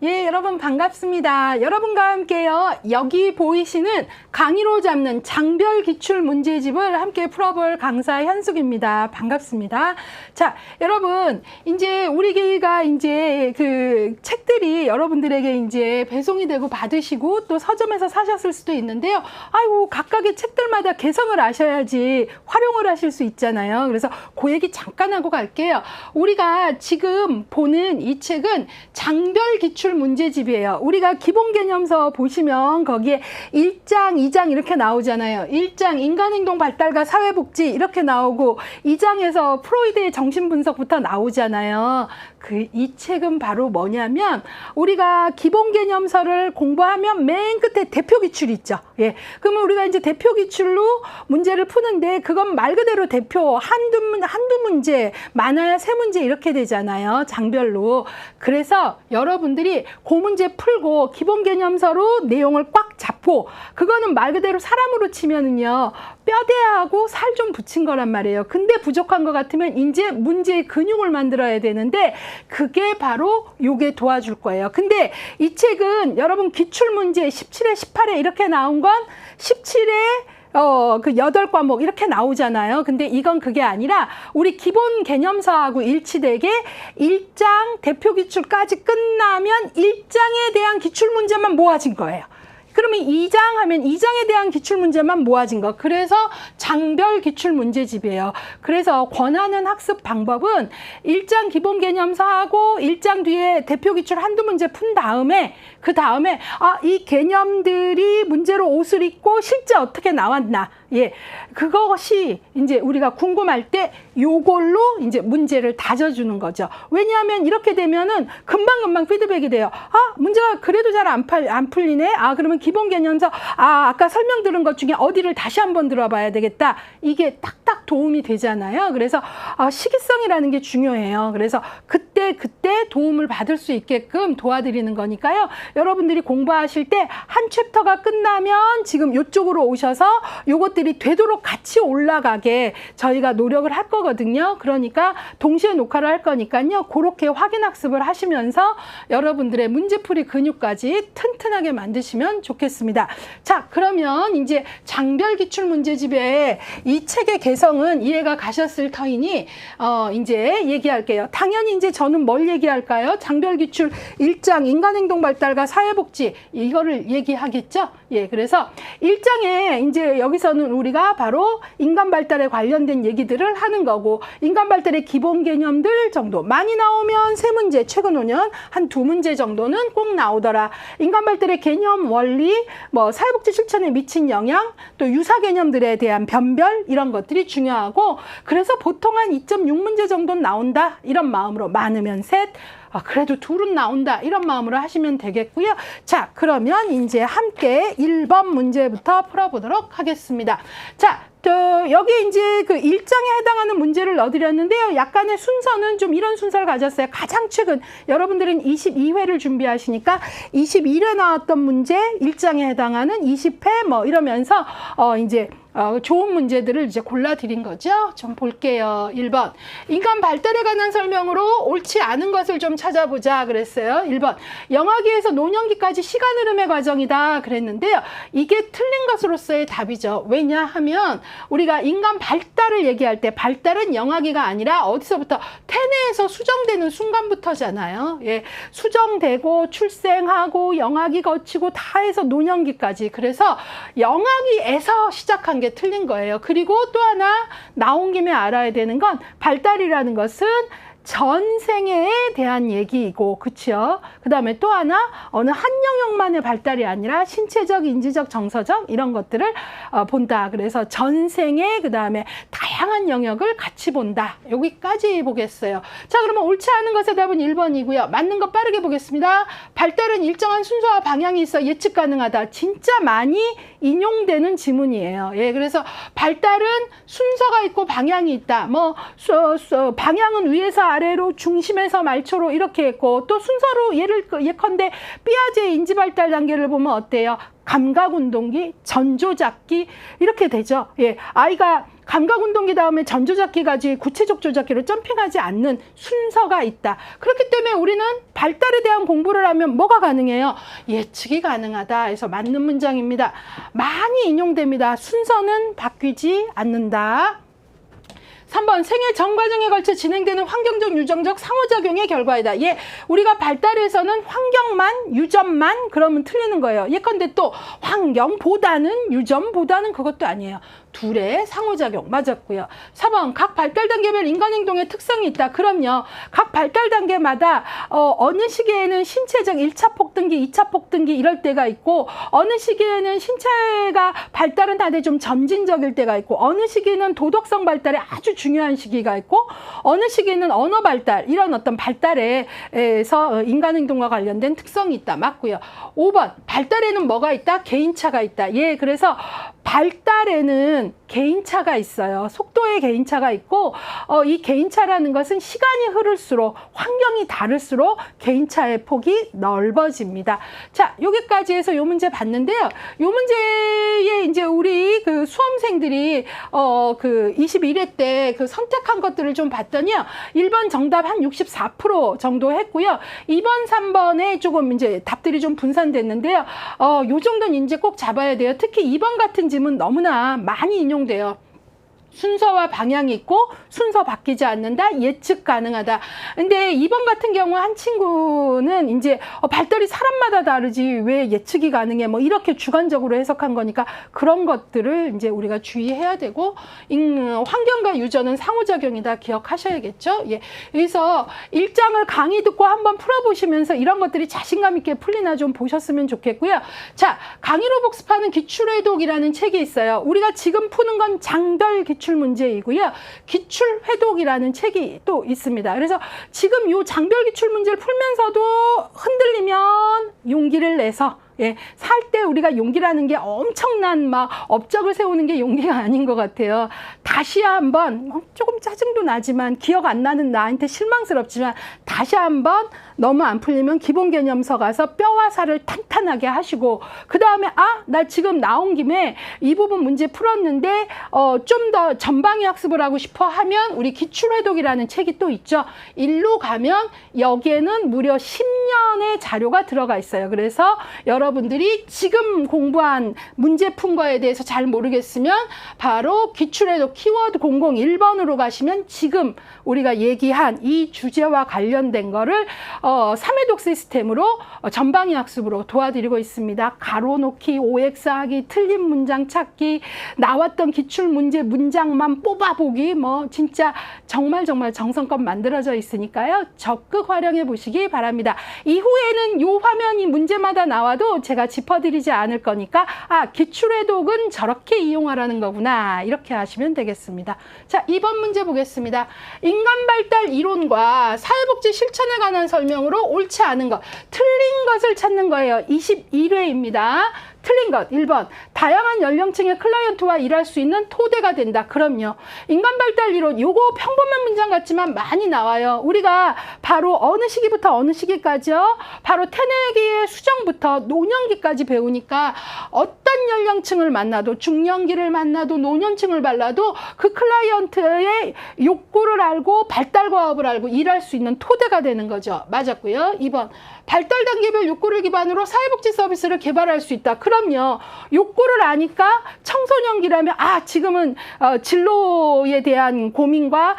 예, 여러분 반갑습니다. 여러분과 함께요. 여기 보이시는 강의로 잡는 장별 기출 문제집을 함께 풀어볼 강사 현숙입니다. 반갑습니다. 자, 여러분 이제 우리가 이제 그 책들이 여러분들에게 이제 배송이 되고 받으시고 또 서점에서 사셨을 수도 있는데요. 아이고 각각의 책들마다 개성을 아셔야지 활용을 하실 수 있잖아요. 그래서 그 얘기 잠깐 하고 갈게요. 우리가 지금 보는 이 책은 장별 기출 문제집이에요. 우리가 기본개념서 보시면 거기에 1장, 2장 이렇게 나오잖아요. 1장 인간행동 발달과 사회복지 이렇게 나오고 2장에서 프로이드의 정신분석부터 나오잖아요. 이 책은 바로 뭐냐면 우리가 기본개념서를 공부하면 맨 끝에 대표기출이 있죠. 예. 그러면 우리가 이제 대표기출로 문제를 푸는데 그건 말 그대로 대표 한두 문제, 많아야 3문제 이렇게 되잖아요. 장별로. 그래서 여러분들이 그 문제 풀고 기본개념서로 내용을 꽉 잡고 그거는 말 그대로 사람으로 치면은요. 뼈대하고 살 좀 붙인 거란 말이에요. 근데 부족한 것 같으면 이제 문제의 근육을 만들어야 되는데 그게 바로 요게 도와줄 거예요. 근데 이 책은 여러분 기출문제 17회, 18회 이렇게 나온 건 17회 그 8과목 이렇게 나오잖아요. 근데 이건 그게 아니라 우리 기본 개념서하고 일치되게 1장 대표 기출까지 끝나면 1장에 대한 기출 문제만 모아진 거예요. 그러면 2장 하면 2장에 대한 기출문제만 모아진 거. 그래서 장별 기출문제집이에요. 그래서 권하는 학습 방법은 1장 기본개념서하고 1장 뒤에 대표기출 한두 문제 푼 다음에 그 다음에 이 개념들이 문제로 옷을 입고 실제 어떻게 나왔나. 예, 그것이 이제 우리가 궁금할 때 요걸로 이제 문제를 다져주는 거죠. 왜냐하면 이렇게 되면은 금방금방 피드백이 돼요. 문제가 그래도 잘 안 풀리네. 그러면 기본 개념서 아까 설명 들은 것 중에 어디를 다시 한번 들어봐야 되겠다. 이게 딱딱 도움이 되잖아요. 그래서 시기성이라는 게 중요해요. 그래서 그때 도움을 받을 수 있게끔 도와드리는 거니까요. 여러분들이 공부하실 때 한 챕터가 끝나면 지금 이쪽으로 오셔서 요것들이 되도록 같이 올라가게 저희가 노력을 할 거거든요. 그러니까 동시에 녹화를 할 거니까요. 그렇게 확인 학습을 하시면서 여러분들의 문제풀이 근육까지 튼튼하게 만드시면 좋겠습니다. 자, 그러면 이제 장별 기출 문제집의 이 책의 개성은 이해가 가셨을 터이니 이제 얘기할게요. 당연히 이제 저는 뭘 얘기할까요? 장별 기출 1장 인간행동 발달과 사회복지 이거를 얘기하겠죠? 예, 그래서 1장에 이제 여기서는 우리가 바로 인간 발달에 관련된 얘기들을 하는 거고 인간 발달의 기본 개념들 정도 많이 나오면 3문제, 최근 5년 한 2문제 정도는 꼭 나오더라. 인간 발달의 개념, 원리, 뭐 사회복지 실천에 미친 영향, 또 유사 개념들에 대한 변별 이런 것들이 중요하고 그래서 보통 한 2.6문제 정도는 나온다. 이런 마음으로 많으면 3, 그래도 2은 나온다. 이런 마음으로 하시면 되겠고요. 자, 그러면 이제 함께 1번 문제부터 풀어보도록 하겠습니다. 자, 여기 이제 그 1장에 해당하는 문제를 넣어드렸는데요. 약간의 순서는 좀 이런 순서를 가졌어요. 가장 최근 여러분들은 22회를 준비하시니까 21회 나왔던 문제 1장에 해당하는 20회 뭐 이러면서 이제 좋은 문제들을 이제 골라드린 거죠. 좀 볼게요. 1번. 인간 발달에 관한 설명으로 옳지 않은 것을 좀 찾아보자 그랬어요. 1번. 영아기에서 노년기까지 시간 흐름의 과정이다 그랬는데요. 이게 틀린 것으로서의 답이죠. 왜냐하면 우리가 인간 발달을 얘기할 때 발달은 영아기가 아니라 어디서부터 태내에서 수정되는 순간부터잖아요. 예. 수정되고 출생하고 영아기 거치고 다 해서 노년기까지. 그래서 영아기에서 시작한 게 틀린 거예요. 그리고 또 하나 나온 김에 알아야 되는 건 발달이라는 것은 전생에 대한 얘기이고, 그쵸? 그 다음에 또 하나, 어느 한 영역만의 발달이 아니라 신체적, 인지적, 정서적 이런 것들을 본다. 그래서 전생에 그 다음에 다양한 영역을 같이 본다. 여기까지 보겠어요. 자, 그러면 옳지 않은 것의 답은 1번이고요. 맞는 것 빠르게 보겠습니다. 발달은 일정한 순서와 방향이 있어 예측 가능하다. 진짜 많이 인용되는 지문이에요. 예, 그래서 발달은 순서가 있고 방향이 있다. 뭐 방향은 위에서 아래로 중심에서 말초로 이렇게 했고 또 순서로 예컨대 삐아제 인지 발달 단계를 보면 어때요? 감각운동기, 전조작기 이렇게 되죠. 예, 아이가 감각운동기 다음에 전조작기까지 구체적 조작기로 점핑하지 않는 순서가 있다. 그렇기 때문에 우리는 발달에 대한 공부를 하면 뭐가 가능해요? 예측이 가능하다 해서 맞는 문장입니다. 많이 인용됩니다. 순서는 바뀌지 않는다. 3번 생애 전 과정에 걸쳐 진행되는 환경적, 유전적 상호작용의 결과이다. 예, 우리가 발달에서는 환경만, 유전만 그러면 틀리는 거예요. 예컨대 또 환경보다는, 유전보다는 그것도 아니에요. 둘의 상호작용 맞았고요. 4번 각 발달 단계별 인간 행동의 특성이 있다. 그럼요. 각 발달 단계마다 어느 시기에는 신체적 1차 폭등기, 2차 폭등기 이럴 때가 있고 어느 시기에는 신체가 발달은 다들 좀 점진적일 때가 있고 어느 시기는 도덕성 발달에 아주 중요한 시기가 있고 어느 시기는 언어 발달 이런 어떤 발달에서 인간 행동과 관련된 특성이 있다. 맞고요. 5번 발달에는 뭐가 있다? 개인차가 있다. 예, 그래서 발달에는 개인차가 있어요. 속도의 개인차가 있고 이 개인차라는 것은 시간이 흐를수록 환경이 다를수록 개인차의 폭이 넓어집니다. 자, 여기까지 해서 요 문제 봤는데요. 요 문제에 이제 우리 그 수험생들이 그 21회 때 그 선택한 것들을 좀 봤더니요. 1번 정답 한 64% 정도 했고요. 2번, 3번에 조금 이제 답들이 좀 분산됐는데요. 요 정도는 이제 꼭 잡아야 돼요. 특히 2번 같은 질문 너무나 많이 인용돼요. 순서와 방향이 있고 순서 바뀌지 않는다. 예측 가능하다. 근데 2번 같은 경우 한 친구는 이제 발달이 사람마다 다르지 왜 예측이 가능해 뭐 이렇게 주관적으로 해석한 거니까 그런 것들을 이제 우리가 주의해야 되고 환경과 유전은 상호작용이다. 기억하셔야겠죠. 예. 그래서 1장을 강의 듣고 한번 풀어보시면서 이런 것들이 자신감 있게 풀리나 좀 보셨으면 좋겠고요. 자, 강의로 복습하는 기출회독이라는 책이 있어요. 우리가 지금 푸는 건 장별 기출 문제이고요. 기출회독이라는 책이 또 있습니다. 그래서 지금 이 장별 기출 문제를 풀면서도 흔들리면 용기를 내서 예, 살 때 우리가 용기라는 게 엄청난 막 업적을 세우는 게 용기가 아닌 것 같아요. 다시 한번 조금 짜증도 나지만 기억 안 나는 나한테 실망스럽지만 다시 한번 너무 안 풀리면 기본 개념서 가서 뼈와 살을 탄탄하게 하시고 그 다음에 나 지금 나온 김에 이 부분 문제 풀었는데 좀 더 전방위 학습을 하고 싶어 하면 우리 기출회독이라는 책이 또 있죠. 일로 가면 여기에는 무려 10년의 자료가 들어가 있어요. 그래서 여러분들이 지금 공부한 문제 푼 거에 대해서 잘 모르겠으면 바로 기출회독 키워드 001번으로 가시면 지금 우리가 얘기한 이 주제와 관련된 거를 3회독 시스템으로 전방위 학습으로 도와드리고 있습니다. 가로놓기, OX 하기, 틀린 문장 찾기, 나왔던 기출 문제 문장만 뽑아보기 뭐 진짜 정말 정성껏 만들어져 있으니까요. 적극 활용해 보시기 바랍니다. 이후에는 요 화면이 문제마다 나와도 제가 짚어드리지 않을 거니까 기출회독은 저렇게 이용하라는 거구나 이렇게 하시면 되겠습니다. 자, 2번 문제 보겠습니다. 인간발달 이론과 사회복지 실천에 관한 설명으로 옳지 않은 것, 틀린 것을 찾는 거예요. 21회입니다. 틀린 것 1번 다양한 연령층의 클라이언트와 일할 수 있는 토대가 된다. 그럼요. 인간발달 이론 요거 평범한 문장 같지만 많이 나와요. 우리가 바로 어느 시기부터 어느 시기까지요? 바로 태내기의 수정부터 노년기까지 배우니까 어떤 연령층을 만나도 중년기를 만나도 노년층을 만나도 그 클라이언트의 욕구를 알고 발달 과업을 알고 일할 수 있는 토대가 되는 거죠. 맞았고요. 2번 발달 단계별 욕구를 기반으로 사회복지 서비스를 개발할 수 있다. 그럼요. 욕구를 아니까 청소년기라면 지금은 진로에 대한 고민과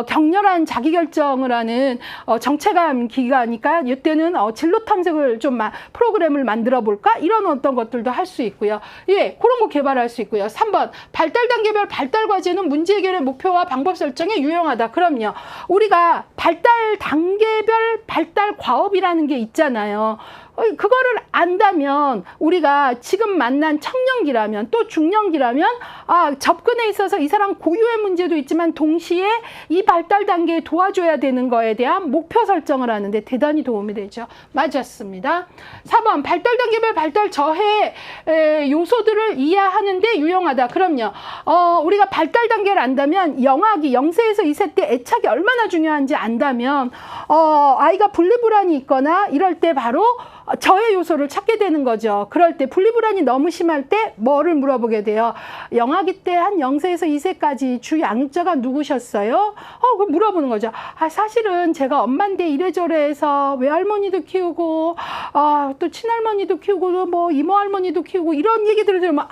격렬한 자기결정을 하는 정체감 기간이니까 이때는 진로 탐색을 좀 프로그램을 만들어 볼까? 이런 어떤 것들도 할 수 있고요. 예, 그런 거 개발할 수 있고요. 3번 발달 단계별 발달 과제는 문제 해결의 목표와 방법 설정에 유용하다. 그럼요. 우리가 발달 단계별 발달 과업이라는 게 있잖아요. 그거를 안다면 우리가 지금 만난 청년기라면 또 중년기라면 접근에 있어서 이 사람 고유의 문제도 있지만 동시에 이 발달 단계에 도와줘야 되는 거에 대한 목표 설정을 하는데 대단히 도움이 되죠. 맞았습니다. 4번 발달 단계별 발달 저해 요소들을 이해하는 데 유용하다. 그럼요. 우리가 발달 단계를 안다면 영아기 0세에서 2세 때 애착이 얼마나 중요한지 된다면 아이가 분리불안이 있거나 이럴 때 바로 저해 요소를 찾게 되는 거죠. 그럴 때 분리불안이 너무 심할 때 뭐를 물어보게 돼요? 영아기 때 한 0세에서 2세까지 주 양육자가 누구셨어요? 그걸 물어보는 거죠. 사실은 제가 엄마인데 이래저래 해서 외할머니도 키우고 또 친할머니도 키우고 뭐 이모할머니도 키우고 이런 얘기들을 들으면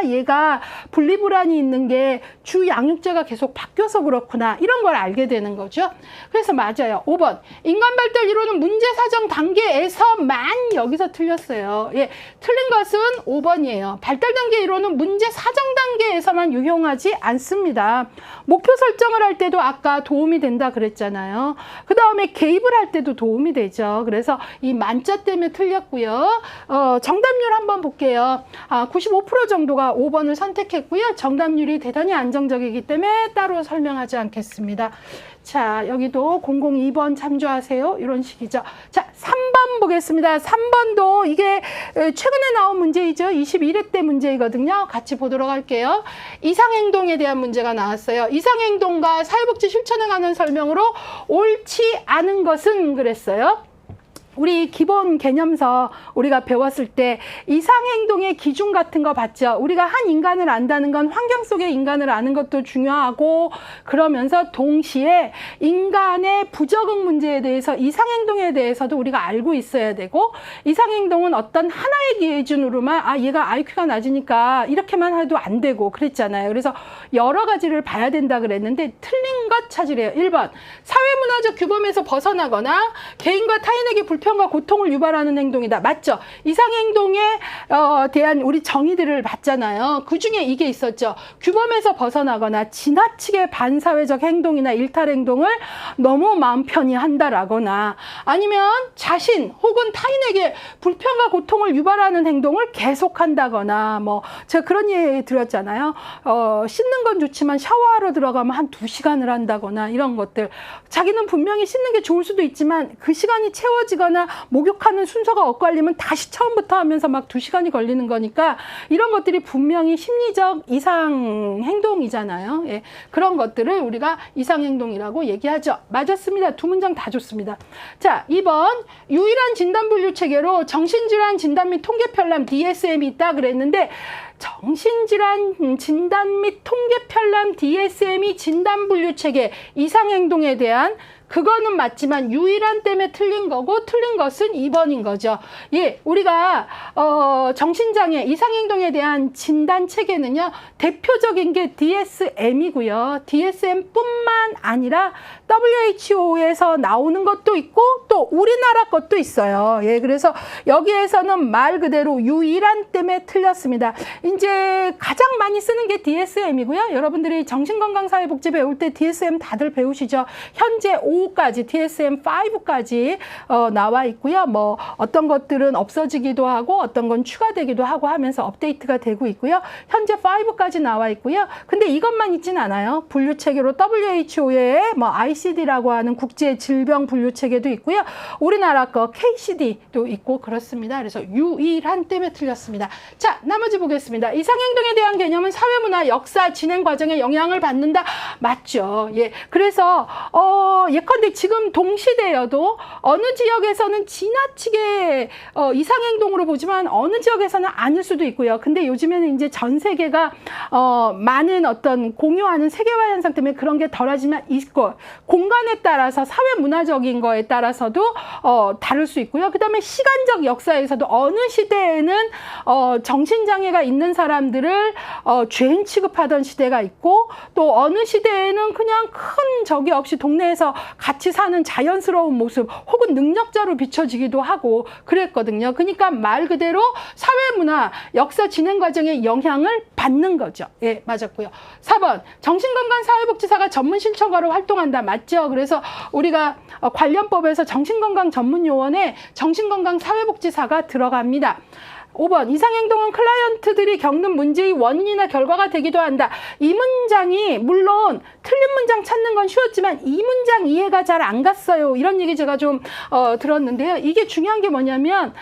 얘가 분리불안이 있는 게 주 양육자가 계속 바뀌어서 그렇구나 이런 걸 알게 되는 거죠. 그래서 맞아요. 5번 인간발달 이론은 문제사정 단계에서만 여기서 틀렸어요. 예, 틀린 것은 5번이에요. 발달 단계 이론은 문제 사정 단계에서만 유용하지 않습니다. 목표 설정을 할 때도 아까 도움이 된다 그랬잖아요. 그 다음에 개입을 할 때도 도움이 되죠. 그래서 이 만자 때문에 틀렸고요. 정답률 한번 볼게요. 95% 정도가 5번을 선택했고요. 정답률이 대단히 안정적이기 때문에 따로 설명하지 않겠습니다. 자, 여기도 002번 참조하세요. 이런 식이죠. 자, 3번 보겠습니다. 3번도 이게 최근에 나온 문제이죠. 21회 때 문제이거든요. 같이 보도록 할게요. 이상행동에 대한 문제가 나왔어요. 이상행동과 사회복지 실천에 관한 설명으로 옳지 않은 것은 그랬어요. 우리 기본 개념서 우리가 배웠을 때 이상행동의 기준 같은 거 봤죠. 우리가 한 인간을 안다는 건 환경 속의 인간을 아는 것도 중요하고 그러면서 동시에 인간의 부적응 문제에 대해서 이상행동에 대해서도 우리가 알고 있어야 되고 이상행동은 어떤 하나의 기준으로만 얘가 IQ가 낮으니까 이렇게만 해도 안 되고 그랬잖아요. 그래서 여러 가지를 봐야 된다 그랬는데 틀린 것 찾으래요. 1번 사회문화적 규범에서 벗어나거나 개인과 타인에게 불편과 고통을 유발하는 행동이다. 맞죠? 이상행동에 대한 우리 정의들을 봤잖아요. 그중에 이게 있었죠. 규범에서 벗어나거나 지나치게 반사회적 행동이나 일탈행동을 너무 마음 편히 한다라거나 아니면 자신 혹은 타인에게 불편과 고통을 유발하는 행동을 계속한다거나 뭐 제가 그런 얘기 드렸잖아요. 씻는 건 좋지만 샤워하러 들어가면 한 2시간을 한다거나 이런 것들. 자기는 분명히 씻는 게 좋을 수도 있지만 그 시간이 채워지거나 목욕하는 순서가 엇갈리면 다시 처음부터 하면서 막 2시간이 걸리는 거니까 이런 것들이 분명히 심리적 이상 행동이잖아요. 예, 그런 것들을 우리가 이상 행동이라고 얘기하죠. 맞았습니다. 두 문장 다 좋습니다. 자, 2번 유일한 진단 분류 체계로 정신질환 진단 및 통계 편람 DSM이 있다 그랬는데 정신질환 진단 및 통계 편람 DSM이 진단 분류 체계 이상 행동에 대한 그거는 맞지만 유일한 때문에 틀린 거고 틀린 것은 2번인 거죠. 예, 우리가 정신장애, 이상행동에 대한 진단 체계는요. 대표적인 게 DSM이고요. DSM뿐만 아니라 WHO에서 나오는 것도 있고 또 우리나라 것도 있어요. 예, 그래서 여기에서는 말 그대로 유일한 때문에 틀렸습니다. 이제 가장 많이 쓰는 게 DSM이고요. 여러분들이 정신건강사회복지 배울 때 DSM 다들 배우시죠. 현재 5까지 DSM-5까지 나와 있고요. 뭐 어떤 것들은 없어지기도 하고 어떤 건 추가되기도 하고 하면서 업데이트가 되고 있고요. 현재 5까지 나와 있고요. 근데 이것만 있진 않아요. 분류 체계로 WHO의 뭐 ICD라고 하는 국제 질병 분류 체계도 있고요. 우리나라 거 KCD도 있고 그렇습니다. 그래서 유일한 때문에 틀렸습니다. 자, 나머지 보겠습니다. 이상행동에 대한 개념은 사회문화, 역사, 진행 과정에 영향을 받는다. 맞죠. 예. 그래서 예컨대 지금 동시대여도 어느 지역에서는 지나치게 이상행동으로 보지만 어느 지역에서는 아닐 수도 있고요. 근데 요즘에는 이제 전 세계가 많은 어떤 공유하는 세계화 현상 때문에 그런 게 덜하지만 있고 공간에 따라서 사회문화적인 거에 따라서도 다를 수 있고요. 그 다음에 시간적 역사에서도 어느 시대에는 정신장애가 있는 사람들을 죄인 취급하던 시대가 있고 또 어느 시대에는 그냥 큰 적이 없이 동네에서 같이 사는 자연스러운 모습 혹은 능력자로 비춰지기도 하고 그랬거든요. 그러니까 말 그대로 사회문화, 역사 진행 과정에 영향을 받는 거죠. 예, 맞았고요. 4번 정신건강사회복지사가 전문실천가로 활동한다. 맞죠? 그래서 우리가 관련법에서 정신건강 전문요원에 정신건강사회복지사가 들어갑니다. 5번 이상행동은 클라이언트들이 겪는 문제의 원인이나 결과가 되기도 한다. 이 문장이 물론 틀린 문장 찾는 건 쉬웠지만 이 문장 이해가 잘 안 갔어요. 이런 얘기 제가 좀 들었는데요. 이게 중요한 게 뭐냐면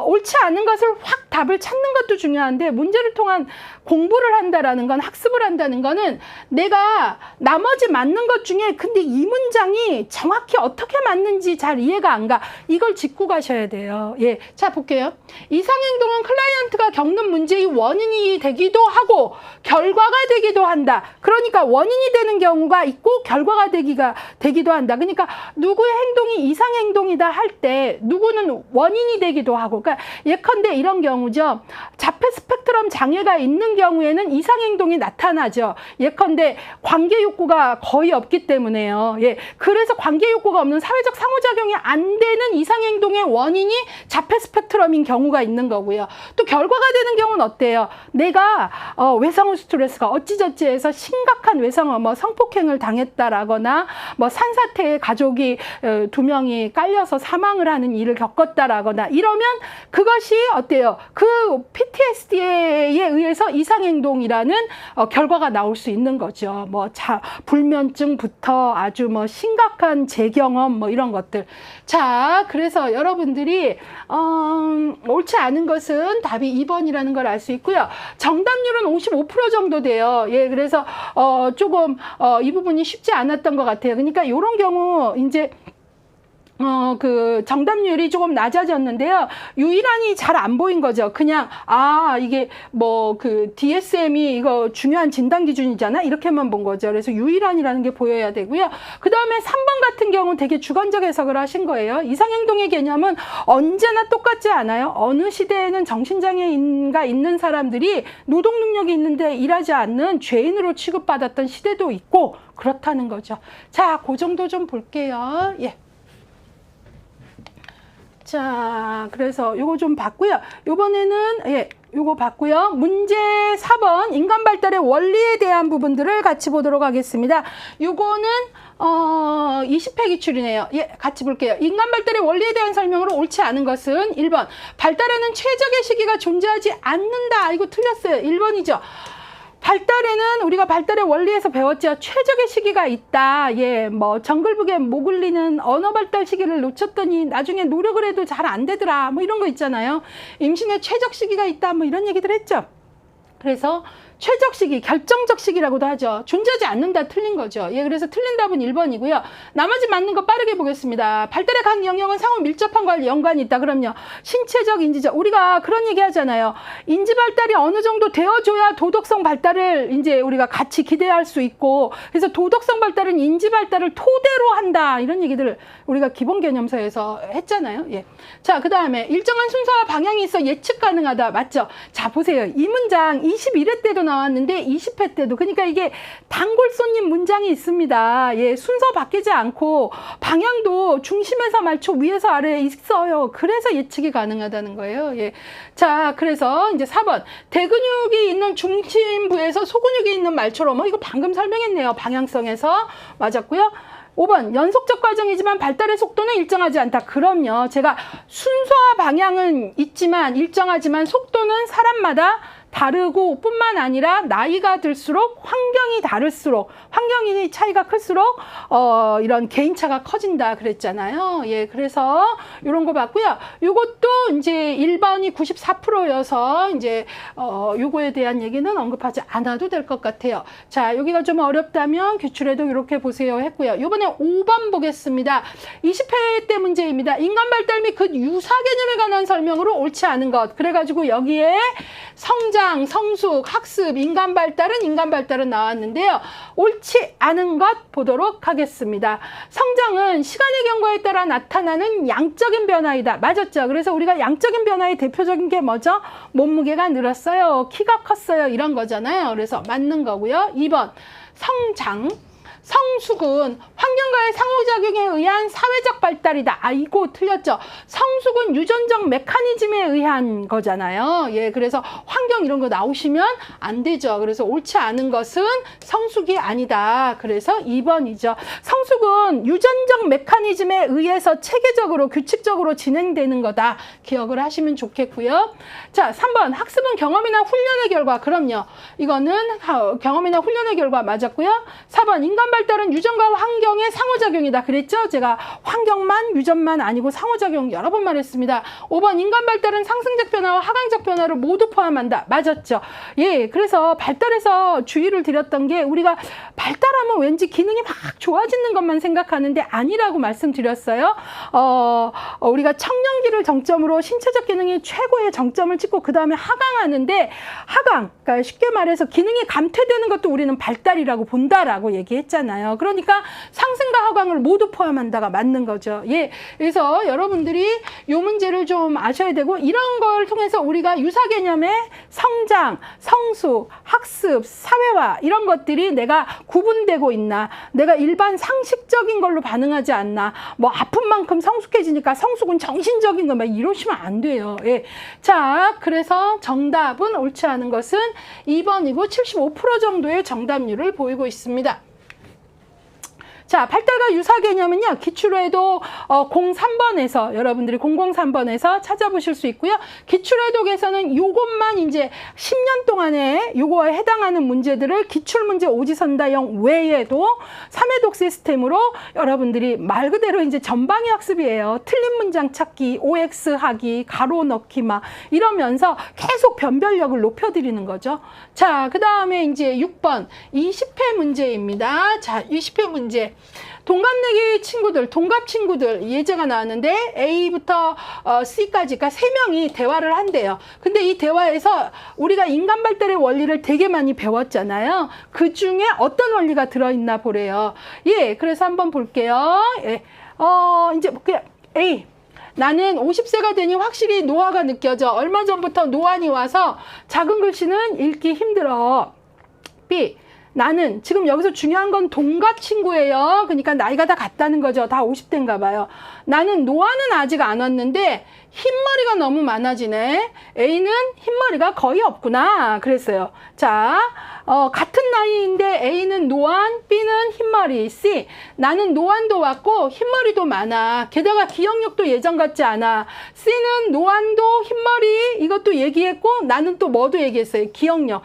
옳지 않은 것을 확 답을 찾는 것도 중요한데 문제를 통한 공부를 한다라는 건 학습을 한다는 거는 내가 나머지 맞는 것 중에 근데 이 문장이 정확히 어떻게 맞는지 잘 이해가 안 가. 이걸 짚고 가셔야 돼요. 예. 자, 볼게요. 이상행동은 클라이언트가 겪는 문제의 원인이 되기도 하고 결과가 되기도 한다. 그러니까 원인이 되는 경우가 있고 결과가 되기도 한다. 그러니까 누구의 행동이 이상행동이다 할 때 누구는 원인이 되기도 하고, 그러니까 예컨대 이런 경우죠. 자폐 스펙트럼 장애가 있는 경우에는 이상행동이 나타나죠. 예컨대 관계욕구가 거의 없기 때문에요. 예. 그래서 관계욕구가 없는 사회적 상호작용이 안 되는 이상행동의 원인이 자폐 스펙트럼인 경우가 있는 거고요. 또 결과가 되는 경우는 어때요? 내가 외상후 스트레스가 어찌저찌 해서 심각한 외상후 성폭행을 당했다라거나 산사태에 가족이 2명이 깔려서 사망을 하는 일을 겪었다라거나 이러면 그것이 어때요? 그 PTSD에 의해서 이상행동이라는 결과가 나올 수 있는 거죠. 불면증부터 아주 심각한 재경험 이런 것들. 자, 그래서 여러분들이 옳지 않은 것은 답이 2번이라는 걸 알 수 있고요. 정답률은 55% 정도 돼요. 예, 그래서 조금 이 부분이 쉽지 않았던 것 같아요. 그러니까 이런 경우 이제 그 정답률이 조금 낮아졌는데요. 유일한이 잘 안 보인 거죠. 그냥 이게 그 DSM이 이거 중요한 진단 기준이잖아. 이렇게만 본 거죠. 그래서 유일한이라는 게 보여야 되고요. 그 다음에 3번 같은 경우는 되게 주관적 해석을 하신 거예요. 이상행동의 개념은 언제나 똑같지 않아요. 어느 시대에는 정신장애가 있는 사람들이 노동 능력이 있는데 일하지 않는 죄인으로 취급받았던 시대도 있고 그렇다는 거죠. 자, 그 정도 좀 볼게요. 예. 자, 그래서 요거 좀 봤고요. 요번에는 요거 봤고요. 문제 4번 인간 발달의 원리에 대한 부분들을 같이 보도록 하겠습니다. 요거는 20회 기출이네요. 예, 같이 볼게요. 인간 발달의 원리에 대한 설명으로 옳지 않은 것은 1번 발달에는 최적의 시기가 존재하지 않는다. 이거 틀렸어요. 1번이죠. 발달에는 우리가 발달의 원리에서 배웠죠. 최적의 시기가 있다. 예, 정글북에 목 울리는 언어 발달 시기를 놓쳤더니 나중에 노력을 해도 잘 안 되더라. 이런 거 있잖아요. 임신의 최적 시기가 있다. 이런 얘기들 했죠. 그래서 최적 시기, 결정적 시기라고도 하죠. 존재하지 않는다, 틀린 거죠. 예, 그래서 틀린 답은 1번이고요. 나머지 맞는 거 빠르게 보겠습니다. 발달의 각 영역은 상호 밀접한 연관이 있다. 그럼요. 신체적, 인지적. 우리가 그런 얘기 하잖아요. 인지 발달이 어느 정도 되어줘야 도덕성 발달을 이제 우리가 같이 기대할 수 있고, 그래서 도덕성 발달은 인지 발달을 토대로 한다. 이런 얘기들을 우리가 기본 개념서에서 했잖아요. 예. 자, 그 다음에 일정한 순서와 방향이 있어 예측 가능하다. 맞죠? 자, 보세요. 이 문장 21회 때도 나왔는데 20회 때도, 그러니까 이게 단골 손님 문장이 있습니다. 예, 순서 바뀌지 않고 방향도 중심에서 말초, 위에서 아래에 있어요. 그래서 예측이 가능하다는 거예요. 예. 자, 그래서 이제 4번 대근육이 있는 중심부에서 소근육이 있는 말처럼, 이거 방금 설명했네요. 방향성에서 맞았고요. 5번 연속적 과정이지만 발달의 속도는 일정하지 않다. 그럼요. 제가 순서와 방향은 있지만 일정하지만 속도는 사람마다 다르고 뿐만 아니라 나이가 들수록 환경이 다를수록, 환경이 차이가 클수록 이런 개인차가 커진다 그랬잖아요. 예, 그래서 이런 거 봤고요. 요것도 이제 1번이 94%여서 이제 요거에 대한 얘기는 언급하지 않아도 될 것 같아요. 자, 여기가 좀 어렵다면 기출에도 이렇게 보세요 했고요. 요번에 5번 보겠습니다. 20회 때 문제입니다. 인간 발달 및 그 유사 개념에 관한 설명으로 옳지 않은 것. 그래가지고 여기에 성장, 성숙, 학습, 인간 발달은 나왔는데요. 옳지 않은 것 보도록 하겠습니다. 성장은 시간의 경과에 따라 나타나는 양적인 변화이다. 맞았죠? 그래서 우리가 양적인 변화의 대표적인 게 뭐죠? 몸무게가 늘었어요. 키가 컸어요. 이런 거잖아요. 그래서 맞는 거고요. 2번 성장. 성숙은 환경과의 상호작용에 의한 사회적 발달이다. 이거 틀렸죠. 성숙은 유전적 메커니즘에 의한 거잖아요. 예, 그래서 환경 이런 거 나오시면 안 되죠. 그래서 옳지 않은 것은 성숙이 아니다. 그래서 2번이죠. 성숙은 유전적 메커니즘에 의해서 체계적으로 규칙적으로 진행되는 거다. 기억을 하시면 좋겠고요. 자, 3번 학습은 경험이나 훈련의 결과. 그럼요. 이거는 경험이나 훈련의 결과 맞았고요. 4번 인간 발달은 유전과 환경의 상호작용이다 그랬죠? 제가 환경만 유전만 아니고 상호작용 여러 번 말했습니다. 5번 인간 발달은 상승적 변화와 하강적 변화를 모두 포함한다. 맞았죠? 예, 그래서 발달에서 주의를 드렸던 게 우리가 발달하면 왠지 기능이 막 좋아지는 것만 생각하는데 아니라고 말씀드렸어요. 우리가 청년기를 정점으로 신체적 기능이 최고의 정점을 찍고 그 다음에 하강하는데 하강, 그러니까 쉽게 말해서 기능이 감퇴되는 것도 우리는 발달이라고 본다라고 얘기했잖아요. 그러니까 상승과 하강을 모두 포함한다가 맞는 거죠. 예, 그래서 여러분들이 이 문제를 좀 아셔야 되고 이런 걸 통해서 우리가 유사 개념의 성장, 성숙, 학습, 사회화 이런 것들이 내가 구분되고 있나, 내가 일반 상식적인 걸로 반응하지 않나, 뭐 아픈 만큼 성숙해지니까 성숙은 정신적인 거 막 이러시면 안 돼요. 예. 자, 그래서 정답은 옳지 않은 것은 2번이고 75% 정도의 정답률을 보이고 있습니다. 자, 발달과 유사 개념은요, 기출회독 03번에서 여러분들이 003번에서 찾아보실 수 있고요. 기출회독에서는 요것만 이제 10년 동안에 요거에 해당하는 문제들을 기출문제 오지선다형 외에도 3회독 시스템으로 여러분들이 말 그대로 이제 전방위 학습이에요. 틀린 문장 찾기, OX 하기, 가로 넣기 막 이러면서 계속 변별력을 높여드리는 거죠. 자, 그 다음에 이제 6번 20회 문제입니다. 자, 20회 문제. 동갑내기 친구들, 동갑 친구들 예제가 나왔는데 A부터 C까지, 그러니까 3명이 대화를 한대요. 근데 이 대화에서 우리가 인간 발달의 원리를 되게 많이 배웠잖아요. 그 중에 어떤 원리가 들어있나 보래요. 예, 그래서 한번 볼게요. 예, 이제 볼게요. A. 나는 50세가 되니 확실히 노화가 느껴져. 얼마 전부터 노안이 와서 작은 글씨는 읽기 힘들어. B. 나는 지금 여기서 중요한 건 동갑 친구예요. 그러니까 나이가 다 같다는 거죠. 다 50대인가 봐요. 나는 노안은 아직 안 왔는데 흰머리가 너무 많아지네. A는 흰머리가 거의 없구나 그랬어요. 자, 같은 나이인데 A는 노안, B는 흰머리. C, 나는 노안도 왔고 흰머리도 많아. 게다가 기억력도 예전 같지 않아. C는 노안도 흰머리 이것도 얘기했고 나는 또 뭐도 얘기했어요. 기억력.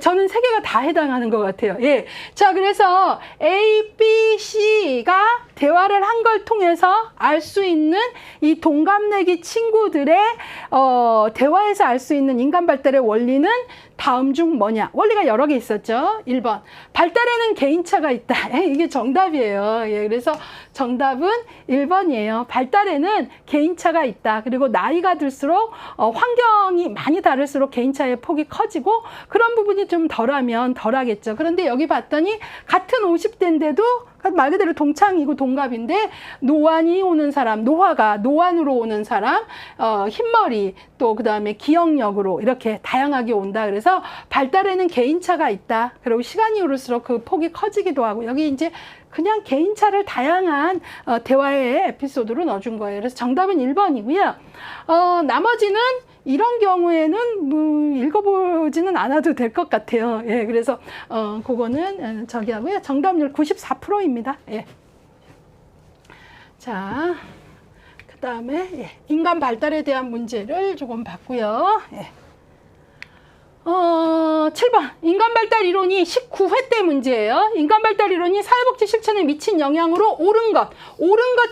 저는 3개가 다 해당하는 것 같아요. 예. 자, 그래서 A, B, C가 대화를 한 걸 통해서 알 수 있는 이 동갑내기 친구들의 대화에서 알 수 있는 인간 발달의 원리는 다음 중 뭐냐? 원리가 여러 개 있었죠. 1번. 발달에는 개인차가 있다. 이게 정답이에요. 예, 그래서 정답은 1번이에요. 발달에는 개인차가 있다. 그리고 나이가 들수록 환경이 많이 다를수록 개인차의 폭이 커지고 그런 부분이 좀 덜하면 덜하겠죠. 그런데 여기 봤더니 같은 50대인데도 말 그대로 동창이고 동갑인데 노안이 오는 사람, 노안으로 오는 사람, 흰머리, 또 그 다음에 기억력으로 이렇게 다양하게 온다. 그래서 발달에는 개인차가 있다. 그리고 시간이 오를수록 그 폭이 커지기도 하고 여기 이제 그냥 개인차를 다양한 대화의 에피소드로 넣어준 거예요. 그래서 정답은 1번이고요. 나머지는 이런 경우에는 뭐 읽어보지는 않아도 될 것 같아요. 예, 그래서 그거는 저기 하고요. 정답률 94%입니다. 예. 자, 그 다음에 예, 인간 발달에 대한 문제를 조금 봤고요. 예. 7번 인간 발달 이론이 19회 때 문제예요. 인간 발달 이론이 사회복지 실천에 미친 영향으로 옳은 것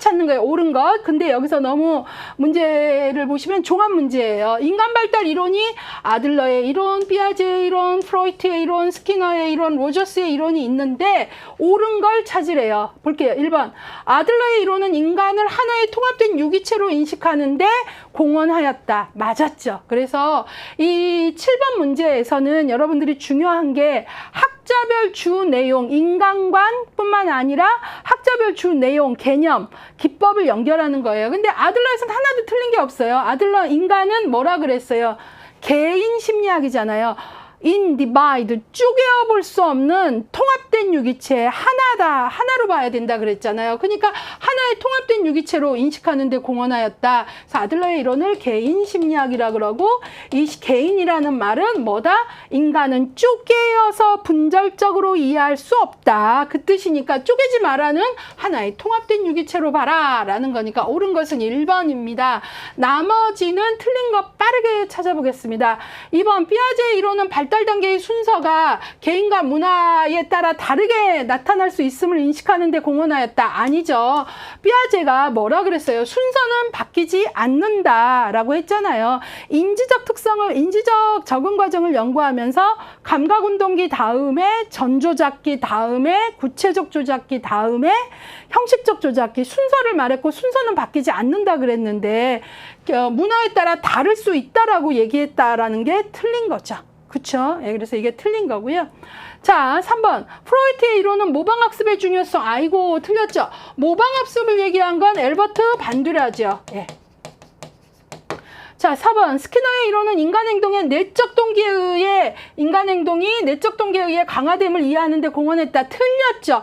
찾는 거예요. 옳은 것. 근데 여기서 너무 문제를 보시면 종합 문제예요. 인간 발달 이론이 아들러의 이론, 피아제의 이론, 프로이트의 이론, 스키너의 이론, 로저스의 이론이 있는데 옳은 걸 찾으래요. 볼게요. 1번 아들러의 이론은 인간을 하나의 통합된 유기체로 인식하는데 공헌하였다. 맞았죠. 그래서 이 7번 문제에서는 여러분들이 중요한 게 학자별 주 내용, 인간관뿐만 아니라 학자별 주 내용, 개념, 기법을 연결하는 거예요. 근데 아들러에서는 하나도 틀린 게 없어요. 아들러 인간은 뭐라 그랬어요? 개인 심리학이잖아요. 인디바이드 쪼개어 볼 수 없는 통합된 유기체 하나로 봐야 된다 그랬잖아요. 그러니까 하나의 통합된 유기체로 인식하는데 공헌하였다. 그래서 아들러의 이론을 개인 심리학이라 그러고 이 개인이라는 말은 뭐다? 인간은 쪼개어서 분절적으로 이해할 수 없다. 그 뜻이니까 쪼개지 말라는 하나의 통합된 유기체로 봐라 라는 거니까 옳은 것은 1번입니다. 나머지는 틀린 거 빠르게 찾아보겠습니다. 2번 피아제의 이론은 발달 단계의 순서가 개인과 문화에 따라 다르게 나타날 수 있음을 인식하는 데 공헌하였다. 아니죠. 피아제가 뭐라 그랬어요? 순서는 바뀌지 않는다라고 했잖아요. 인지적 적응 과정을 연구하면서 감각운동기 다음에 전조작기 다음에 구체적 조작기 다음에 형식적 조작기 순서를 말했고 순서는 바뀌지 않는다 그랬는데 문화에 따라 다를 수 있다라고 얘기했다라는 게 틀린 거죠. 그쵸? 예, 그래서 이게 틀린 거고요. 자, 3번. 프로이트의 이론은 모방학습의 중요성. 아이고, 틀렸죠? 모방학습을 얘기한 건 엘버트 반듀라죠. 예. 자, 4번. 스키너의 이론은 인간 행동의 내적 동기에 의해 강화됨을 이해하는 데 공헌했다. 틀렸죠?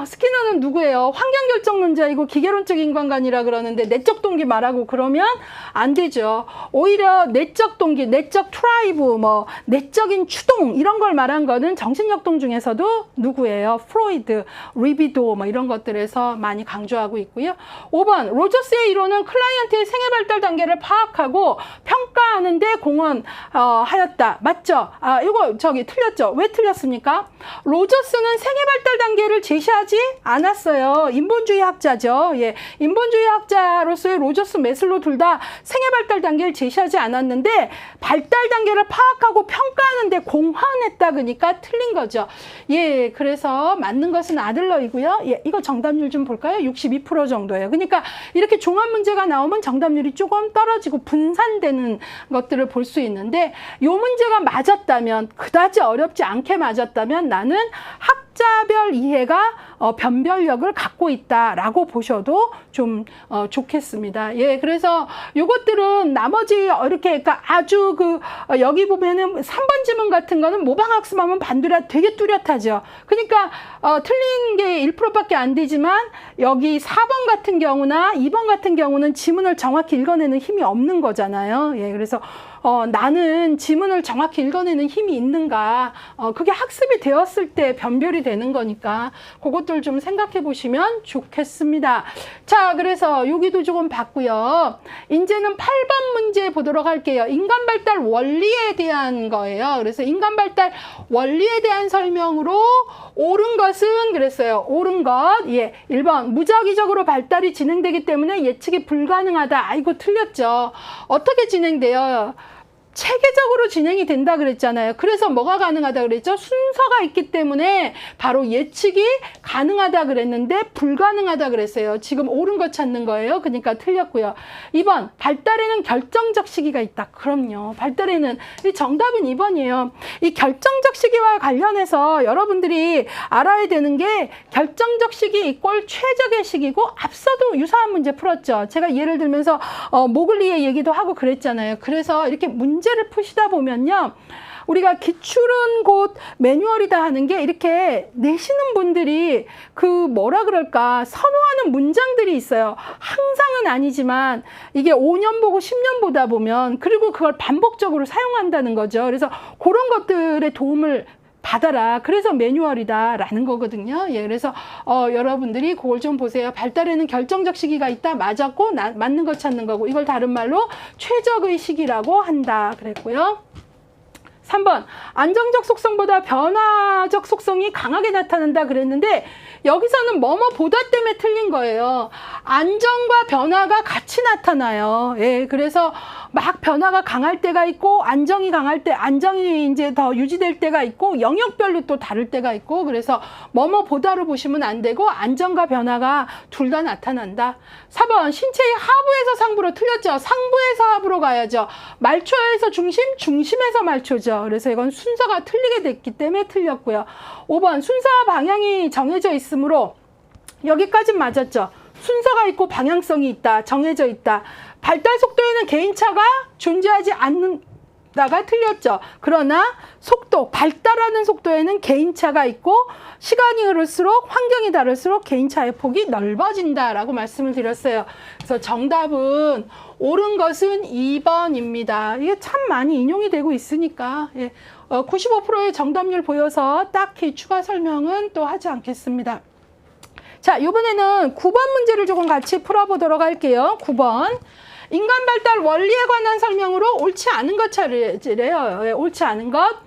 스키너는 누구예요? 환경결정론자이고 기계론적 인간관이라 그러는데 내적 동기 말하고 그러면 안 되죠. 오히려 내적 동기, 내적 트라이브, 내적인 추동 이런 걸 말한 거는 정신역동 중에서도 누구예요? 프로이드, 리비도 이런 것들에서 많이 강조하고 있고요. 5번. 로저스의 이론은 클라이언트의 생애 발달 단계를 파악하고 평가하는 데 공헌하였다. 맞죠? 이거 틀렸죠? 왜 틀렸습니까? 로저스는 생애 발달 단계를 제시하지 않았어요. 인본주의 학자죠. 예, 인본주의 학자로서의 로저스, 메슬로 둘 다 생애 발달 단계를 제시하지 않았는데 발달 단계를 파악하고 평가하는 데 공헌했다 그러니까 틀린 거죠. 예, 그래서 맞는 것은 아들러이고요. 예, 이거 정답률 좀 볼까요? 62% 정도예요. 그러니까 이렇게 종합 문제가 나오면 정답률이 조금 떨어지고 분산되는 것들을 볼 수 있는데 이 문제가 맞았다면 그다지 어렵지 않게 맞았다면 나는 학자별 이해가 변별력을 갖고 있다라고 보셔도 좀 좋겠습니다. 예, 그래서 요것들은 나머지 이렇게 그러니까 아주 여기 보면은 3번 지문 같은 거는 모방학습하면 반드라 되게 뚜렷하죠. 그러니까 틀린 게 1%밖에 안 되지만 여기 4번 같은 경우나 2번 같은 경우는 지문을 정확히 읽어내는 힘이 없는 거잖아요. 예, 그래서 나는 지문을 정확히 읽어내는 힘이 있는가? 그게 학습이 되었을 때 변별이 되는 거니까 그것들 좀 생각해 보시면 좋겠습니다. 자, 그래서 여기도 조금 봤고요. 이제는 8번 문제 보도록 할게요. 인간 발달 원리에 대한 거예요. 그래서 인간 발달 원리에 대한 설명으로 옳은 것은 그랬어요. 옳은 것. 예. 1번. 무작위적으로 발달이 진행되기 때문에 예측이 불가능하다. 아이고, 틀렸죠. 어떻게 진행돼요? 체계적으로 진행이 된다 그랬잖아요. 그래서 뭐가 가능하다 그랬죠? 순서가 있기 때문에 바로 예측이 가능하다 그랬는데 불가능하다 그랬어요. 지금 옳은 거 찾는 거예요. 그러니까 틀렸고요. 2번. 발달에는 결정적 시기가 있다. 그럼요. 발달에는 정답은 2번이에요. 이 결정적 시기와 관련해서 여러분들이 알아야 되는 게 결정적 시기 이꼴 최적의 시기고 앞서도 유사한 문제 풀었죠. 제가 예를 들면서 모글리의 얘기도 하고 그랬잖아요. 그래서 이렇게 문제를 푸시다 보면요. 우리가 기출은 곧 매뉴얼이다 하는 게 이렇게 내시는 분들이 뭐라 그럴까 선호하는 문장들이 있어요. 항상은 아니지만 이게 5년 보고 10년 보다 보면 그리고 그걸 반복적으로 사용한다는 거죠. 그래서 그런 것들의 도움을 받아라. 그래서 매뉴얼이다 라는 거거든요. 예, 그래서 여러분들이 그걸 좀 보세요. 발달에는 결정적 시기가 있다. 맞았고 맞는 거 찾는 거고 이걸 다른 말로 최적의 시기라고 한다 그랬고요. 3번. 안정적 속성보다 변화적 속성이 강하게 나타난다 그랬는데 여기서는 보다 때문에 틀린 거예요. 안정과 변화가 같이 나타나요. 예, 그래서 막 변화가 강할 때가 있고 안정이 강할 때 안정이 이제 더 유지될 때가 있고 영역별로 또 다를 때가 있고 그래서 보다로 보시면 안 되고 안정과 변화가 둘 다 나타난다. 4번. 신체의 하부에서 상부로 틀렸죠. 상부에서 하부로 가야죠. 말초에서 중심, 중심에서 말초죠. 그래서 이건 순서가 틀리게 됐기 때문에 틀렸고요. 5번. 순서와 방향이 정해져 있으므로 여기까지 맞았죠. 순서가 있고 방향성이 있다. 정해져 있다. 발달 속도에는 개인차가 존재하지 않는다가 틀렸죠. 그러나 속도, 발달하는 속도에는 개인차가 있고 시간이 흐를수록 환경이 다를수록 개인차의 폭이 넓어진다라고 말씀을 드렸어요. 그래서 정답은 옳은 것은 2번입니다. 이게 참 많이 인용이 되고 있으니까 95%의 정답률 보여서 딱히 추가 설명은 또 하지 않겠습니다. 자, 이번에는 9번 문제를 조금 같이 풀어보도록 할게요. 9번. 인간 발달 원리에 관한 설명으로 옳지 않은 것 찾으래요. 예, 옳지 않은 것.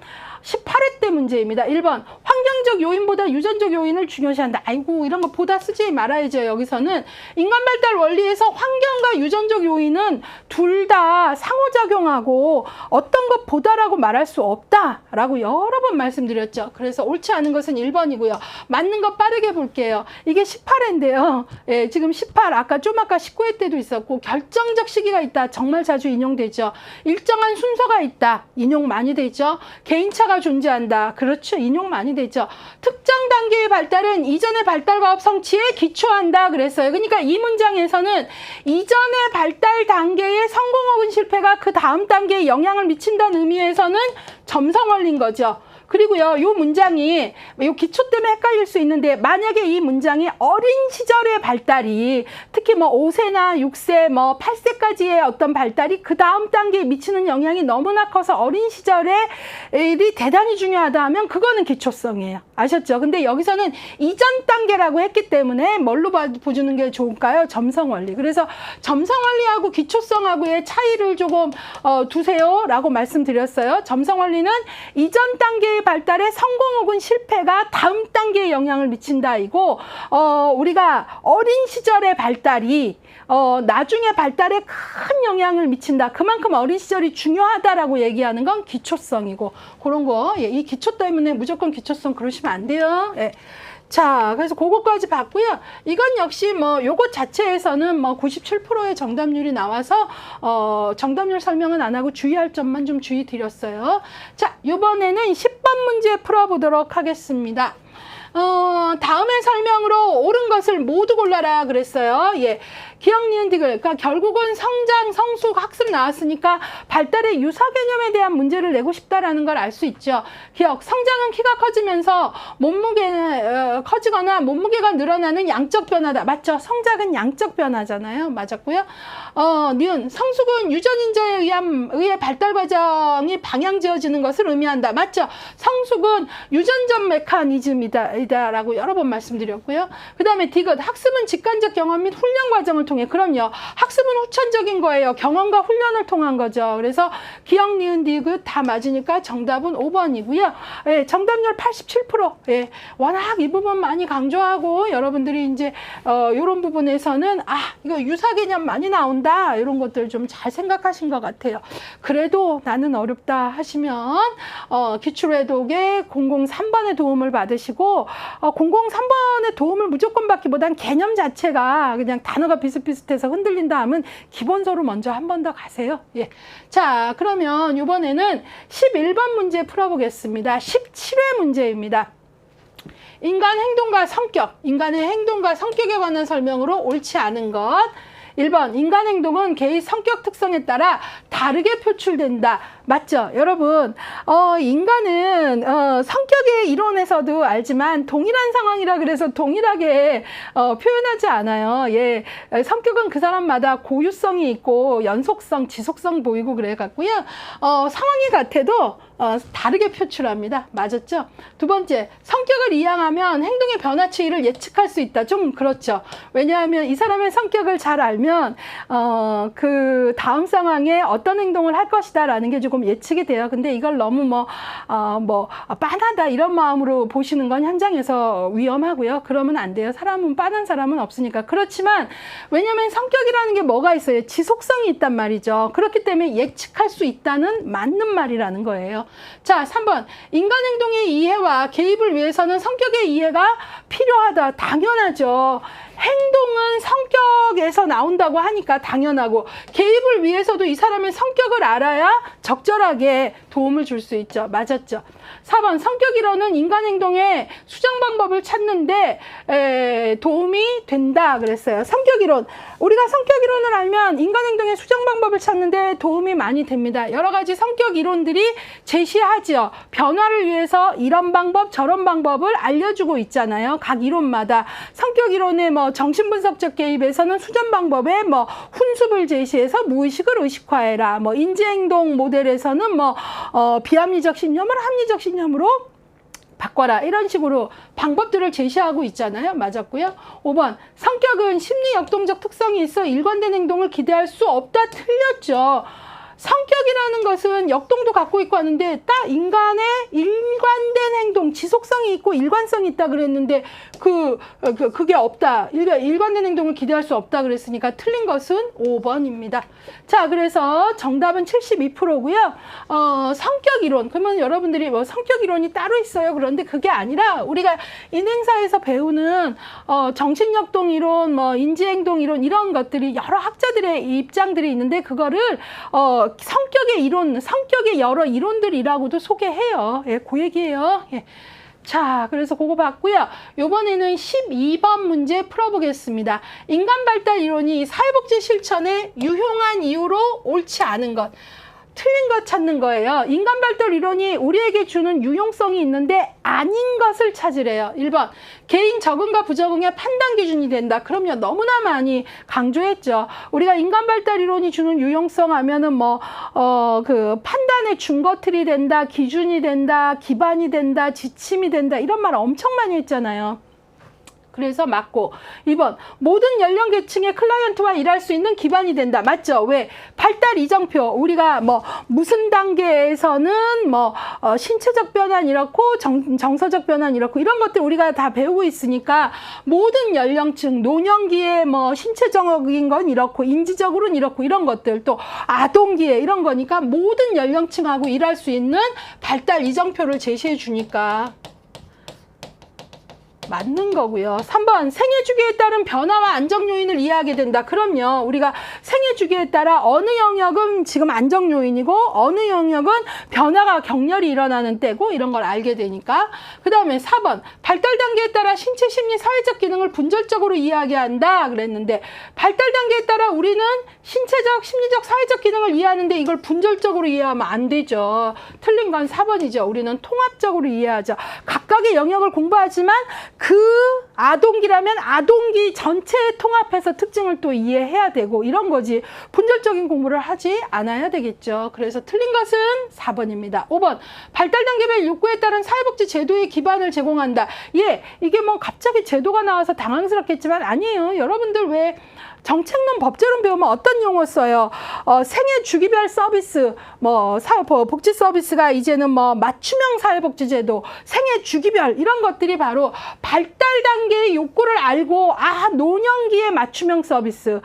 18회 때 문제입니다. 1번 환경적 요인보다 유전적 요인을 중요시한다. 아이고 이런 거 보다 쓰지 말아야죠. 여기서는 인간 발달 원리에서 환경과 유전적 요인은 둘 다 상호작용하고 어떤 것보다라고 말할 수 없다라고 여러 번 말씀드렸죠. 그래서 옳지 않은 것은 1번이고요. 맞는 것 빠르게 볼게요. 이게 18회인데요. 예, 지금 18 아까 19회 때도 있었고 결정적 시기가 있다. 정말 자주 인용되죠. 일정한 순서가 있다. 인용 많이 되죠. 개인차가 존재한다. 그렇죠. 인용 많이 되죠. 특정 단계의 발달은 이전의 발달과업 성취에 기초한다. 그랬어요. 그러니까 이 문장에서는 이전의 발달 단계의 성공 혹은 실패가 그 다음 단계에 영향을 미친다는 의미에서는 점성원리인 거죠. 그리고요, 요 문장이, 요 기초 때문에 헷갈릴 수 있는데, 만약에 이 문장이 어린 시절의 발달이, 특히 뭐 5세나 6세, 뭐 8세까지의 어떤 발달이 그 다음 단계에 미치는 영향이 너무나 커서 어린 시절에 일이 대단히 중요하다 하면 그거는 기초성이에요. 아셨죠? 근데 여기서는 이전 단계라고 했기 때문에 뭘로 보여주는 게 좋을까요? 점성원리. 그래서 점성원리하고 기초성하고의 차이를 조금 두세요 라고 말씀드렸어요. 점성원리는 이전 단계의 발달의 성공 혹은 실패가 다음 단계에 영향을 미친다 이고, 우리가 어린 시절의 발달이 나중에 발달에 큰 영향을 미친다. 그만큼 어린 시절이 중요하다라고 얘기하는 건 기초성이고, 그런 거, 예, 이 기초 때문에 무조건 기초성 그러시면 안 돼요. 예. 자, 그래서 그거까지 봤고요. 이건 역시 뭐 요것 자체에서는 뭐 97%의 정답률이 나와서 정답률 설명은 안 하고 주의할 점만 좀 주의 드렸어요. 자, 이번에는 10번 문제 풀어보도록 하겠습니다. 다음의 설명으로 옳은 것을 모두 골라라 그랬어요. 예. 기억, 니은, 디귿. 그러니까 결국은 성장, 성숙, 학습 나왔으니까 발달의 유사 개념에 대한 문제를 내고 싶다라는 걸 알 수 있죠. 기억, 성장은 키가 커지면서 몸무게 커지거나 몸무게가 늘어나는 양적 변화다. 맞죠? 성장은 양적 변화잖아요. 맞았고요. 니은, 성숙은 유전인자에 의해 발달 과정이 방향지어지는 것을 의미한다. 맞죠? 성숙은 유전적 메커니즘이다라고 여러 번 말씀드렸고요. 그 다음에 디귿, 학습은 직관적 경험 및 훈련 과정을 통해. 그럼요. 학습은 후천적인 거예요. 경험과 훈련을 통한 거죠. 그래서 기억, 니은, 디귿 다 맞으니까 정답은 5번이고요. 예, 정답률 87%. 예, 워낙 이 부분 많이 강조하고 여러분들이 이제 이런 부분에서는 이거 유사 개념 많이 나온다. 이런 것들 좀 잘 생각하신 것 같아요. 그래도 나는 어렵다 하시면 기출회독에 003번의 도움을 받으시고 003번의 도움을 무조건 받기보단 개념 자체가 그냥 단어가 비슷비슷해서 흔들린다 하면 기본서로 먼저 한 번 더 가세요. 예. 자, 그러면 이번에는 11번 문제 풀어보겠습니다. 17회 문제입니다. 인간 행동과 성격, 인간의 행동과 성격에 관한 설명으로 옳지 않은 것. 1번, 인간 행동은 개의 성격 특성에 따라 다르게 표출된다. 맞죠? 여러분, 인간은 성격의 이론에서도 알지만 동일한 상황이라 그래서 동일하게 표현하지 않아요. 예, 성격은 그 사람마다 고유성이 있고 연속성, 지속성 보이고 그래갖고요. 상황이 같아도 다르게 표출합니다. 맞았죠? 두 번째, 성격을 이해하면 행동의 변화추이를 예측할 수 있다. 좀 그렇죠. 왜냐하면 이 사람의 성격을 잘 알면 그 다음 상황에 어떤 행동을 할 것이다 라는 게 조금 예측이 돼요. 근데 이걸 너무 빤하다 이런 마음으로 보시는 건 현장에서 위험하고요. 그러면 안 돼요. 사람은 빤한 사람은 없으니까. 그렇지만 왜냐하면 성격이라는 게 뭐가 있어요? 지속성이 있단 말이죠. 그렇기 때문에 예측할 수 있다는 맞는 말이라는 거예요. 자, 3번. 인간 행동의 이해와 개입을 위해서는 성격의 이해가 필요하다. 당연하죠. 행동은 성격에서 나온다고 하니까 당연하고, 개입을 위해서도 이 사람의 성격을 알아야 적절하게 도움을 줄 수 있죠. 맞았죠? 4번. 성격이론은 인간 행동의 수정 방법을 찾는데 도움이 된다 그랬어요. 성격이론. 우리가 성격이론을 알면 인간 행동의 수정 방법을 찾는데 도움이 많이 됩니다. 여러 가지 성격 이론들이 제시하죠. 변화를 위해서 이런 방법 저런 방법을 알려주고 있잖아요. 각 이론마다. 성격 이론의 정신분석적 개입에서는 수정 방법에 훈습을 제시해서 무의식을 의식화해라. 인지행동 모델에서는 비합리적 신념을 합리적 신념으로 바꿔라. 이런 식으로 방법들을 제시하고 있잖아요. 맞았고요. 5번 성격은 심리 역동적 특성이 있어 일관된 행동을 기대할 수 없다. 틀렸죠. 성격이라는 것은 역동도 갖고 있고 하는데 딱 인간의 일관된 행동, 지속성이 있고 일관성이 있다 그랬는데 그게 없다. 일관된 행동을 기대할 수 없다 그랬으니까 틀린 것은 5번입니다. 자, 그래서 정답은 72%고요. 성격 이론. 그러면 여러분들이 뭐 성격 이론이 따로 있어요. 그런데 그게 아니라 우리가 인행사에서 배우는 정신역동 이론, 뭐 인지행동 이론 이런 것들이 여러 학자들의 입장들이 있는데 그거를 성격의 이론, 성격의 여러 이론들이라고도 소개해요. 예, 그 얘기예요. 예. 자, 그래서 그거 봤고요. 요번에는 12번 문제 풀어보겠습니다. 인간 발달 이론이 사회복지 실천에 유용한 이유로 옳지 않은 것. 틀린 것 찾는 거예요. 인간 발달 이론이 우리에게 주는 유용성이 있는데 아닌 것을 찾으래요. 1번 개인 적응과 부적응의 판단 기준이 된다. 그럼요. 너무나 많이 강조했죠. 우리가 인간 발달 이론이 주는 유용성 하면은 그 판단의 준거틀이 된다, 기준이 된다, 기반이 된다, 지침이 된다 이런 말 엄청 많이 했잖아요. 그래서 맞고 2번 모든 연령 계층의 클라이언트와 일할 수 있는 기반이 된다. 맞죠? 왜? 발달 이정표 우리가 무슨 단계에서는 신체적 변환 이렇고 정서적 변환 이렇고 이런 것들 우리가 다 배우고 있으니까 모든 연령층 노년기에 신체적인 건 이렇고 인지적으로는 이렇고 이런 것들 또 아동기에 이런 거니까 모든 연령층하고 일할 수 있는 발달 이정표를 제시해 주니까 맞는 거고요. 3번 생애 주기에 따른 변화와 안정 요인을 이해하게 된다. 그럼요. 우리가 생애 주기에 따라 어느 영역은 지금 안정 요인이고 어느 영역은 변화가 격렬히 일어나는 때고 이런 걸 알게 되니까. 그 다음에 4번 발달 단계에 따라 신체, 심리, 사회적 기능을 분절적으로 이해하게 한다 그랬는데 발달 단계에 따라 우리는 신체적, 심리적, 사회적 기능을 이해하는데 이걸 분절적으로 이해하면 안 되죠. 틀린 건 4번이죠. 우리는 통합적으로 이해하죠. 각각의 영역을 공부하지만 그 아동기라면 아동기 전체에 통합해서 특징을 또 이해해야 되고 이런 거지 분절적인 공부를 하지 않아야 되겠죠. 그래서 틀린 것은 4번입니다. 5번 발달 단계별 욕구에 따른 사회복지 제도의 기반을 제공한다. 예, 이게 갑자기 제도가 나와서 당황스럽겠지만 아니에요. 여러분들 왜 정책론, 법제론 배우면 어떤 용어 써요? 생애 주기별 서비스, 복지 서비스가 이제는 맞춤형 사회복지제도, 생애 주기별 이런 것들이 바로 발달 단계의 욕구를 알고 노년기에 맞춤형 서비스,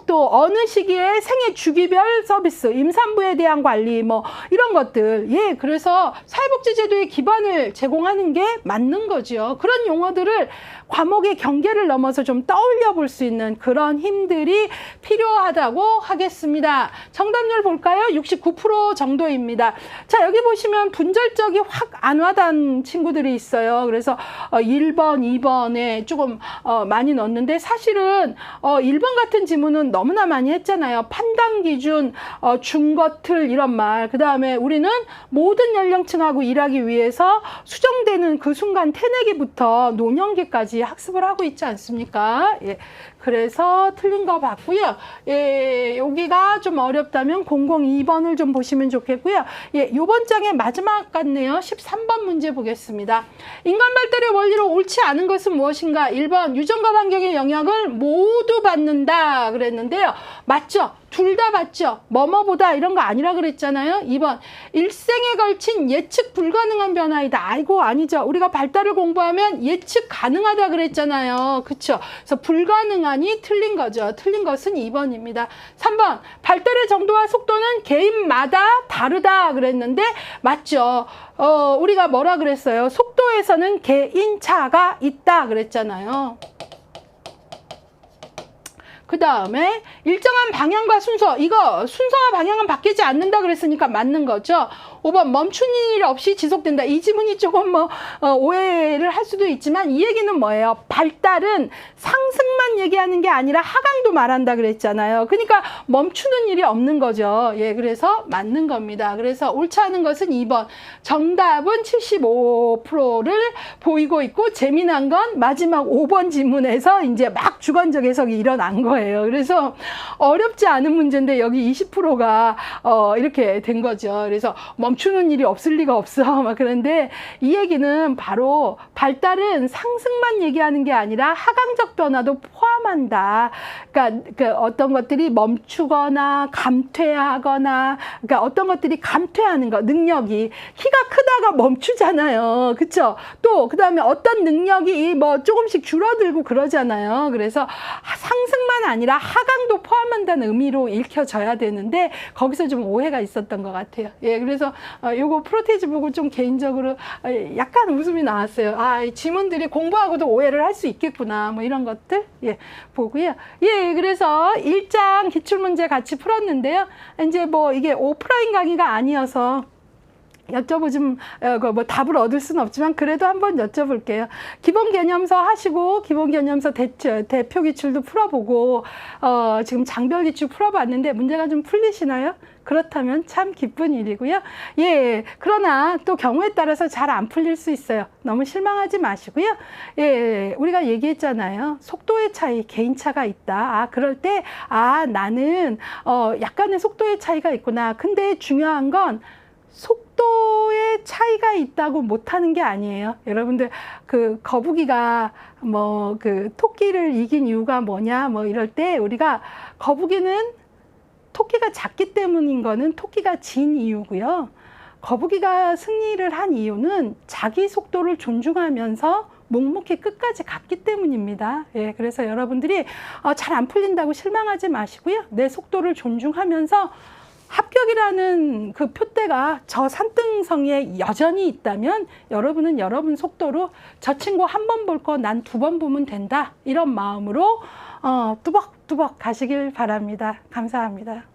또 어느 시기에 생애 주기별 서비스, 임산부에 대한 관리 이런 것들. 예, 그래서 사회복지제도의 기반을 제공하는 게 맞는 거죠. 그런 용어들을 과목의 경계를 넘어서 좀 떠올려 볼 수 있는 그런 힘들이 필요하다고 하겠습니다. 정답률 볼까요? 69% 정도입니다. 자, 여기 보시면 분절적이 확 안 와닿은 친구들이 있어요. 그래서 1번, 2번에 조금 많이 넣었는데 사실은 1번 같은 지문은 너무나 많이 했잖아요. 판단 기준, 준거틀 이런 말. 그 다음에 우리는 모든 연령층하고 일하기 위해서 수정되는 그 순간 태내기부터 노년기까지 학습을 하고 있지 않습니까? 예. 그래서 틀린 거 봤고요. 예, 여기가 좀 어렵다면 002번을 좀 보시면 좋겠고요. 예, 요번 장의 마지막 같네요. 13번 문제 보겠습니다. 인간 발달의 원리로 옳지 않은 것은 무엇인가? 1번 유전과 환경의 영향을 모두 받는다 그랬는데요. 맞죠? 둘 다 맞죠? 뭐뭐보다 이런 거 아니라 그랬잖아요. 2번 일생에 걸친 예측 불가능한 변화이다. 아이고 아니죠. 우리가 발달을 공부하면 예측 가능하다 그랬잖아요. 그쵸? 그래서 불가능하니 틀린 거죠. 틀린 것은 2번입니다. 3번 발달의 정도와 속도는 개인마다 다르다 그랬는데 맞죠? 우리가 뭐라 그랬어요? 속도에서는 개인차가 있다 그랬잖아요. 그 다음에 일정한 방향과 순서, 이거 순서와 방향은 바뀌지 않는다 그랬으니까 맞는 거죠. 5번 멈추는 일 없이 지속된다. 이 지문이 조금 오해를 할 수도 있지만 이 얘기는 뭐예요? 발달은 상승만 얘기하는 게 아니라 하강도 말한다 그랬잖아요. 그러니까 멈추는 일이 없는 거죠. 예, 그래서 맞는 겁니다. 그래서 옳지 않은 것은 2번. 정답은 75%를 보이고 있고 재미난 건 마지막 5번 지문에서 이제 막 주관적 해석이 일어난 거예요. 그래서 어렵지 않은 문제인데 여기 20%가 이렇게 된 거죠. 그래서 멈추는 일이 없을 리가 없어. 막 그런데 이 얘기는 바로 발달은 상승만 얘기하는 게 아니라 하강적 변화도 포함한다. 그러니까 그 어떤 것들이 멈추거나 감퇴하거나, 그러니까 어떤 것들이 감퇴하는 거, 능력이 키가 크다가 멈추잖아요. 그쵸? 또 그다음에 어떤 능력이 뭐 조금씩 줄어들고 그러잖아요. 그래서 상승만 아니라 하강도 포함한다는 의미로 읽혀져야 되는데 거기서 좀 오해가 있었던 것 같아요. 예, 그래서 요거 프로테이즈 보고 좀 개인적으로 약간 웃음이 나왔어요. 아, 이 지문들이 공부하고도 오해를 할 수 있겠구나. 뭐 이런 것들 예, 보고요. 예, 그래서 1장 기출문제 같이 풀었는데요. 이제 뭐 이게 오프라인 강의가 아니어서 여쭤보지 뭐 답을 얻을 수는 없지만 그래도 한번 여쭤볼게요. 기본 개념서 하시고 기본 개념서 대표 기출도 풀어보고 지금 장별 기출 풀어봤는데 문제가 좀 풀리시나요? 그렇다면 참 기쁜 일이고요. 예, 그러나 또 경우에 따라서 잘 안 풀릴 수 있어요. 너무 실망하지 마시고요. 예, 우리가 얘기했잖아요. 속도의 차이, 개인차가 있다. 아, 그럴 때 나는 약간의 속도의 차이가 있구나. 근데 중요한 건 속도의 차이가 있다고 못하는 게 아니에요. 여러분들 그 거북이가 뭐 그 토끼를 이긴 이유가 뭐냐 뭐 이럴 때 우리가 거북이는 토끼가 작기 때문인 거는 토끼가 진 이유고요. 거북이가 승리를 한 이유는 자기 속도를 존중하면서 묵묵히 끝까지 갔기 때문입니다. 예, 그래서 여러분들이 잘 안 풀린다고 실망하지 마시고요. 내 속도를 존중하면서 합격이라는 그 표대가 저 산등성에 여전히 있다면 여러분은 여러분 속도로 저 친구 한 번 볼 거 난 두 번 보면 된다. 이런 마음으로 뚜벅뚜벅 가시길 바랍니다. 감사합니다.